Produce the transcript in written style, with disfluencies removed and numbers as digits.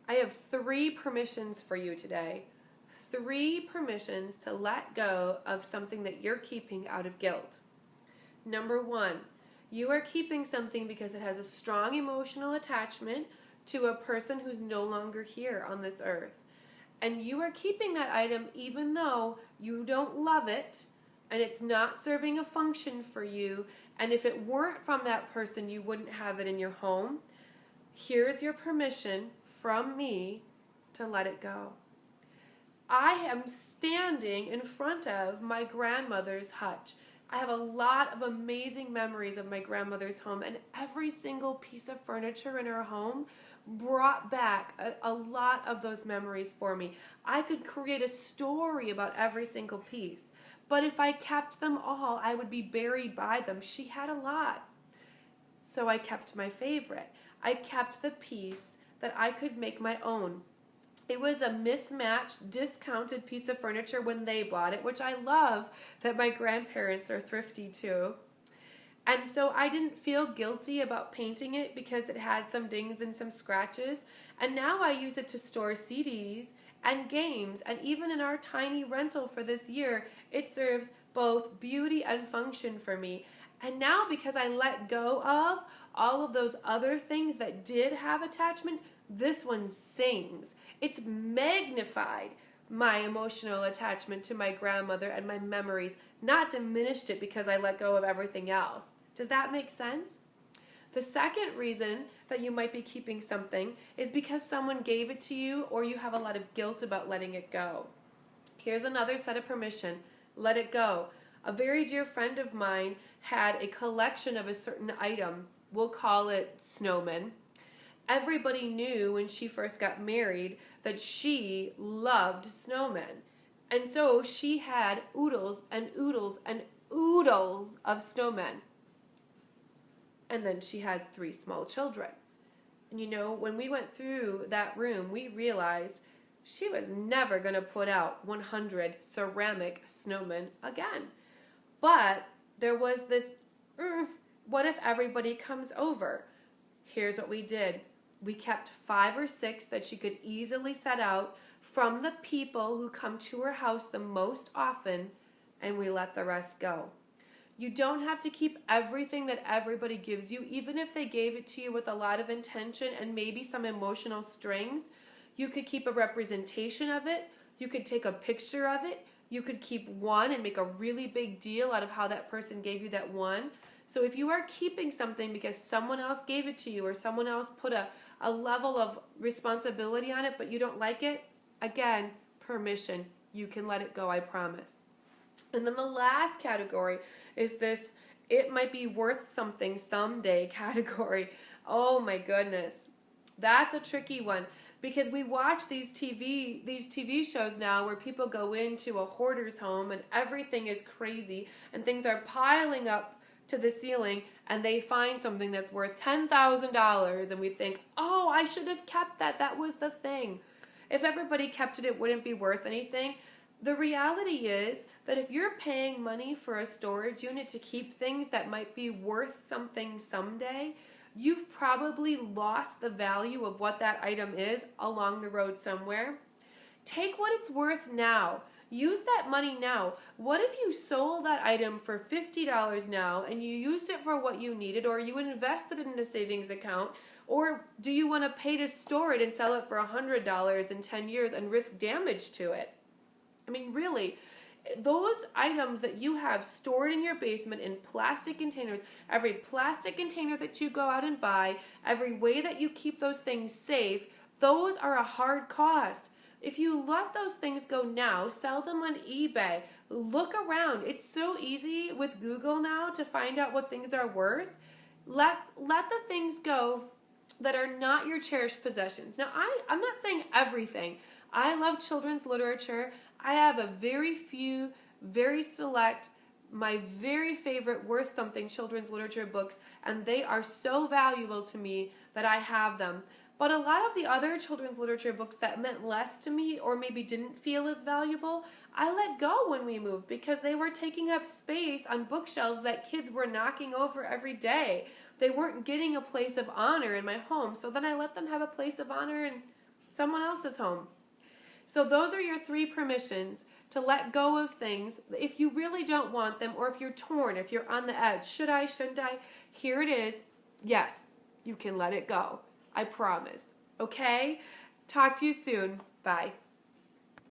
I have 3 permissions for you today. 3 permissions to let go of something that you're keeping out of guilt. Number 1, you are keeping something because it has a strong emotional attachment to a person who's no longer here on this earth. And you are keeping that item even though you don't love it and it's not serving a function for you. And if it weren't from that person, you wouldn't have it in your home. Here's your permission from me to let it go. I am standing in front of my grandmother's hutch. I have a lot of amazing memories of my grandmother's home, and every single piece of furniture in her home brought back a lot of those memories for me. I could create a story about every single piece, but if I kept them all, I would be buried by them. She had a lot. So I kept my favorite. I kept the piece that I could make my own. It was a mismatched, discounted piece of furniture when they bought it, which I love that my grandparents are thrifty too. And so I didn't feel guilty about painting it because it had some dings and some scratches. And now I use it to store CDs and games. And even in our tiny rental for this year, it serves both beauty and function for me. And now because I let go of all of those other things that did have attachment, this one sings. It's magnified my emotional attachment to my grandmother and my memories, not diminished it because I let go of everything else. Does that make sense? The second reason that you might be keeping something is because someone gave it to you or you have a lot of guilt about letting it go. Here's another set of permission. Let it go. A very dear friend of mine had a collection of a certain item. We'll call it snowmen. Everybody knew when she first got married that she loved snowmen. And so she had oodles and oodles and oodles of snowmen. And then she had 3 small children. And you know, when we went through that room, we realized she was never going to put out 100 ceramic snowmen again. But there was this, what if everybody comes over? Here's what we did. We kept 5 or 6 that she could easily set out from the people who come to her house the most often, and we let the rest go. You don't have to keep everything that everybody gives you, even if they gave it to you with a lot of intention and maybe some emotional strings. You could keep a representation of it. You could take a picture of it. You could keep one and make a really big deal out of how that person gave you that one. So if you are keeping something because someone else gave it to you or someone else put a level of responsibility on it, but you don't like it, again, permission. You can let it go, I promise. And then the last category is this, it might be worth something someday category. Oh my goodness. That's a tricky one because we watch these TV shows now where people go into a hoarder's home and everything is crazy and things are piling up to the ceiling and they find something that's worth $10,000 and we think, oh, I should have kept that. That was the thing. If everybody kept it, it wouldn't be worth anything. The reality is that if you're paying money for a storage unit to keep things that might be worth something someday, you've probably lost the value of what that item is along the road somewhere. Take what it's worth now. Use that money now. What if you sold that item for $50 now and you used it for what you needed, or you invested it in a savings account, or do you want to pay to store it and sell it for $100 in 10 years and risk damage to it? I mean, really, those items that you have stored in your basement in plastic containers, every plastic container that you go out and buy, every way that you keep those things safe, those are a hard cost. If you let those things go now, sell them on eBay, look around. It's so easy with Google now to find out what things are worth. Let the things go that are not your cherished possessions. Now, I'm not saying everything. I love children's literature. I have a very few, very select, my very favorite worth something children's literature books, and they are so valuable to me that I have them. But a lot of the other children's literature books that meant less to me or maybe didn't feel as valuable, I let go when we moved because they were taking up space on bookshelves that kids were knocking over every day. They weren't getting a place of honor in my home, so then I let them have a place of honor and someone else's home. So those are your 3 permissions to let go of things if you really don't want them, or if you're torn, if you're on the edge. Should I, shouldn't I? Here it is. Yes, you can let it go. I promise. Okay? Talk to you soon. Bye.